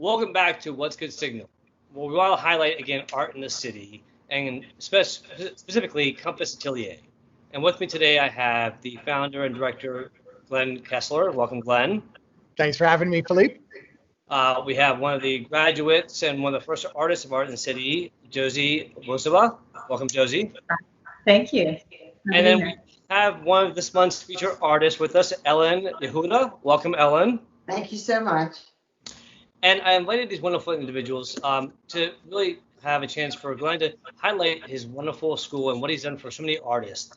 Welcome back to What's Good Signal. Well, we want to highlight again art in the city and specifically Compass Atelier. And with me today, I have the founder and director, Glen Kessler. Welcome, Glen. Thanks for having me, Philippe. We have one of the graduates and one of the first artists of art in the city, Josie Vosaba. Welcome, Josie. Thank you. And then we have one of this month's featured artists with us, Ellen Yahuda. Welcome, Ellen. Thank you so much. And I invited these wonderful individuals to really have a chance for Glenn to highlight his wonderful school and what he's done for so many artists.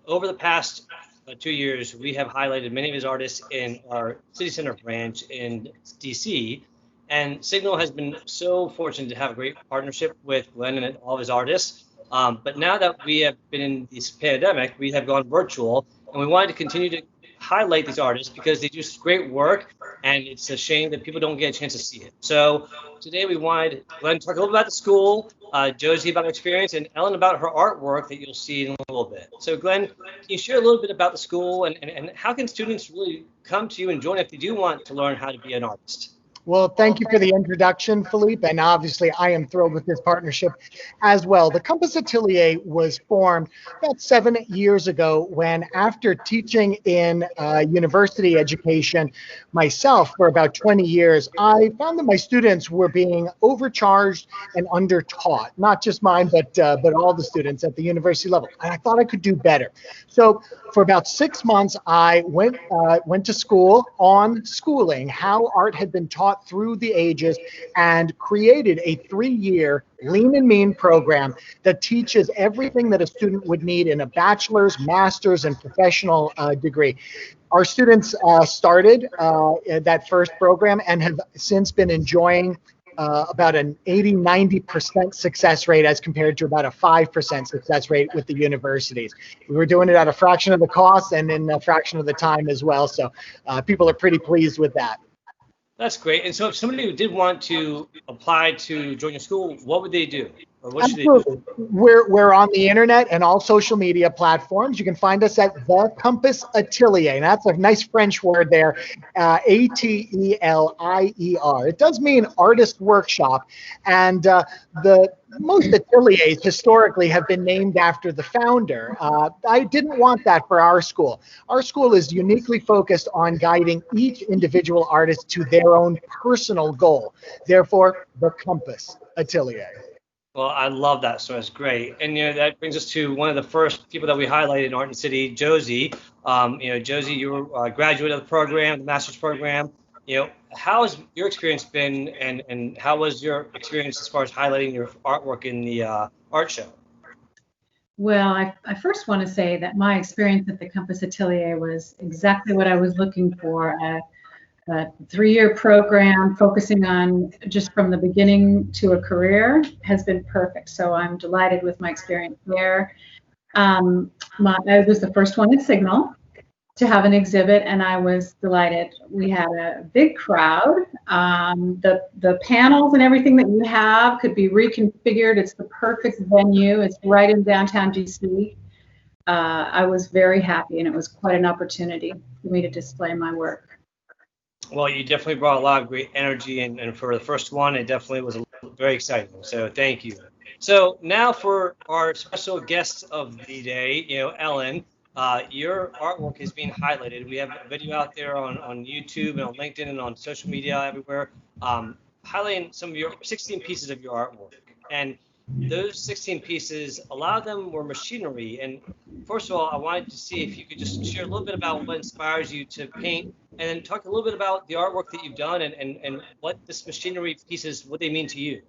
Over the past 2 years, we have highlighted many of his artists in our City Center branch in DC. And Signal has been so fortunate to have a great partnership with Glenn and all of his artists. But now that we have been in this pandemic, we have gone virtual, and we wanted to continue to highlight these artists because they do great work, and it's a shame that people don't get a chance to see it. So today we wanted Glenn to talk a little bit about the school, Josie about her experience, and Ellen about her artwork that you'll see in a little bit. So Glenn, can you share a little bit about the school and how can students really come to you and join if they do want to learn how to be an artist? Well, thank you for the introduction, Philippe, and obviously I am thrilled with this partnership as well. The Compass Atelier was formed about 7 years ago when, after teaching in university education myself for about 20 years, I found that my students were being overcharged and undertaught, not just mine, but all the students at the university level. And I thought I could do better. So for about 6 months, I went to school on schooling, how art had been taught through the ages, and created a 3-year lean and mean program that teaches everything that a student would need in a bachelor's, master's, and professional degree. Our students started that first program and have since been enjoying about an 80-90% success rate as compared to about a 5% success rate with the universities. We were doing it at a fraction of the cost and in a fraction of the time as well. So people are pretty pleased with that. That's great. And so if somebody did want to apply to join your school, what would they do? Or what should they do? We're on the internet and all social media platforms. You can find us at the Compass Atelier. And that's a nice French word there, Atelier. It does mean artist workshop. And most ateliers historically have been named after the founder. I didn't want that for our school. Our school is uniquely focused on guiding each individual artist to their own personal goal. Therefore, the Compass Atelier. Well, I love that, so it's great. And that brings us to one of the first people that we highlighted in Art and City, Josie. Josie, you were a graduate of the program, the master's program. How has your experience been, and how was your experience as far as highlighting your artwork in the art show? Well, I first want to say that my experience at the Compass Atelier was exactly what I was looking for. A 3-year program focusing on just from the beginning to a career has been perfect. So I'm delighted with my experience there. I was the first one at Signal to have an exhibit, and I was delighted. We had a big crowd. The panels and everything that you have could be reconfigured. It's the perfect venue. It's right in downtown DC. I was very happy, and it was quite an opportunity for me to display my work. Well, you definitely brought a lot of great energy, and for the first one, it definitely was very exciting. So thank you. So now for our special guest of the day, Ellen, your artwork is being highlighted. We have a video out there on YouTube and on LinkedIn and on social media everywhere, highlighting some of your 16 pieces of your artwork. And those 16 pieces, a lot of them were machinery. And first of all, I wanted to see if you could just share a little bit about what inspires you to paint, and then talk a little bit about the artwork that you've done and what this machinery pieces, what they mean to you.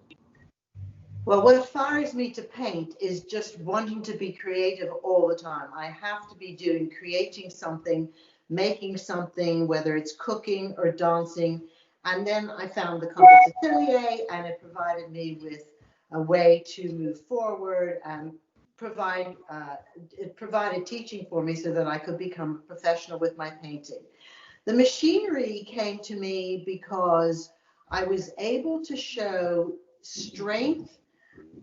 Well, what inspires me to paint is just wanting to be creative all the time. I have to be creating something, making something, whether it's cooking or dancing. And then I found the Compass Atelier, and it provided me with a way to move forward and it provided teaching for me so that I could become a professional with my painting. The machinery came to me because I was able to show strength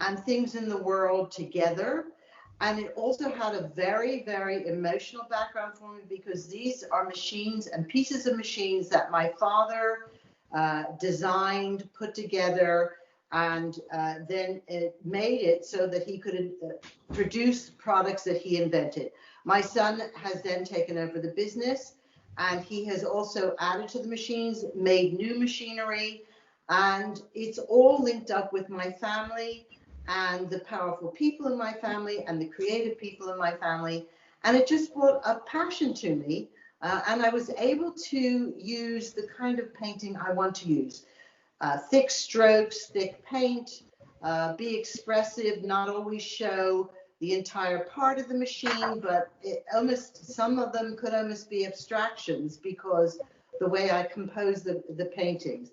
and things in the world together. And it also had a very, very emotional background for me because these are machines and pieces of machines that my father designed, put together, and then it made it so that he could produce products that he invented. My son has then taken over the business, and he has also added to the machines, made new machinery, and it's all linked up with my family and the powerful people in my family and the creative people in my family. And it just brought a passion to me. And I was able to use the kind of painting I want to use. Thick strokes, thick paint, be expressive, not always show the entire part of the machine, but some of them could almost be abstractions because the way I compose the paintings.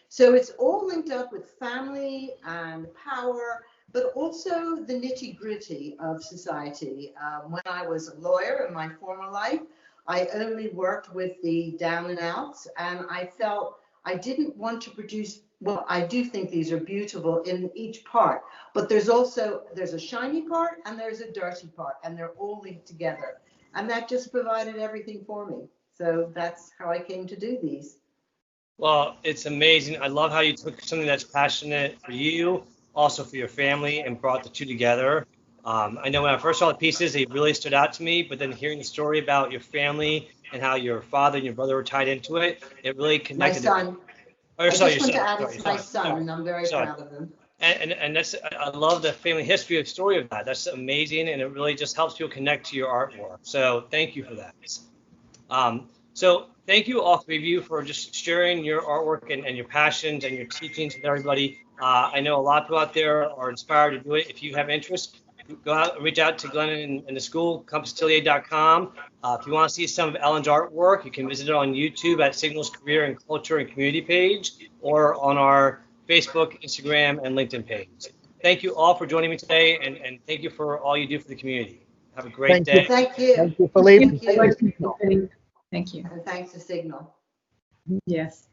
So it's all linked up with family and power, but also the nitty-gritty of society. When I was a lawyer in my former life, I only worked with the down and outs, and I felt I didn't want to produce, well, I do think these are beautiful in each part, but there's a shiny part and there's a dirty part, and they're all linked together. And that just provided everything for me. So that's how I came to do these. Well, it's amazing. I love how you took something that's passionate for you, also for your family, and brought the two together. I know when I first saw the pieces, they really stood out to me, but then hearing the story about your family and how your father and your brother were tied into it, it really My connected. son. Or I sorry, just your want son. to add it's my son, and I'm very proud of him. And that's, I love the family history of story of that. That's amazing, and it really just helps people connect to your artwork. So thank you for that. So thank you, all three of you, for just sharing your artwork and your passions and your teachings with everybody. I know a lot of people out there are inspired to do it. If you have interest, go out and reach out to Glen and the school, compassatelier.com. If you want to see some of Ellen's artwork, you can visit it on YouTube at Signals Career and Culture and Community page, or on our Facebook, Instagram, and LinkedIn page. Thank you all for joining me today, and thank you for all you do for the community. Have a great day. Thank you. Thank you, Philippe. Thank you. Thank you. And thanks to Signal. Yes.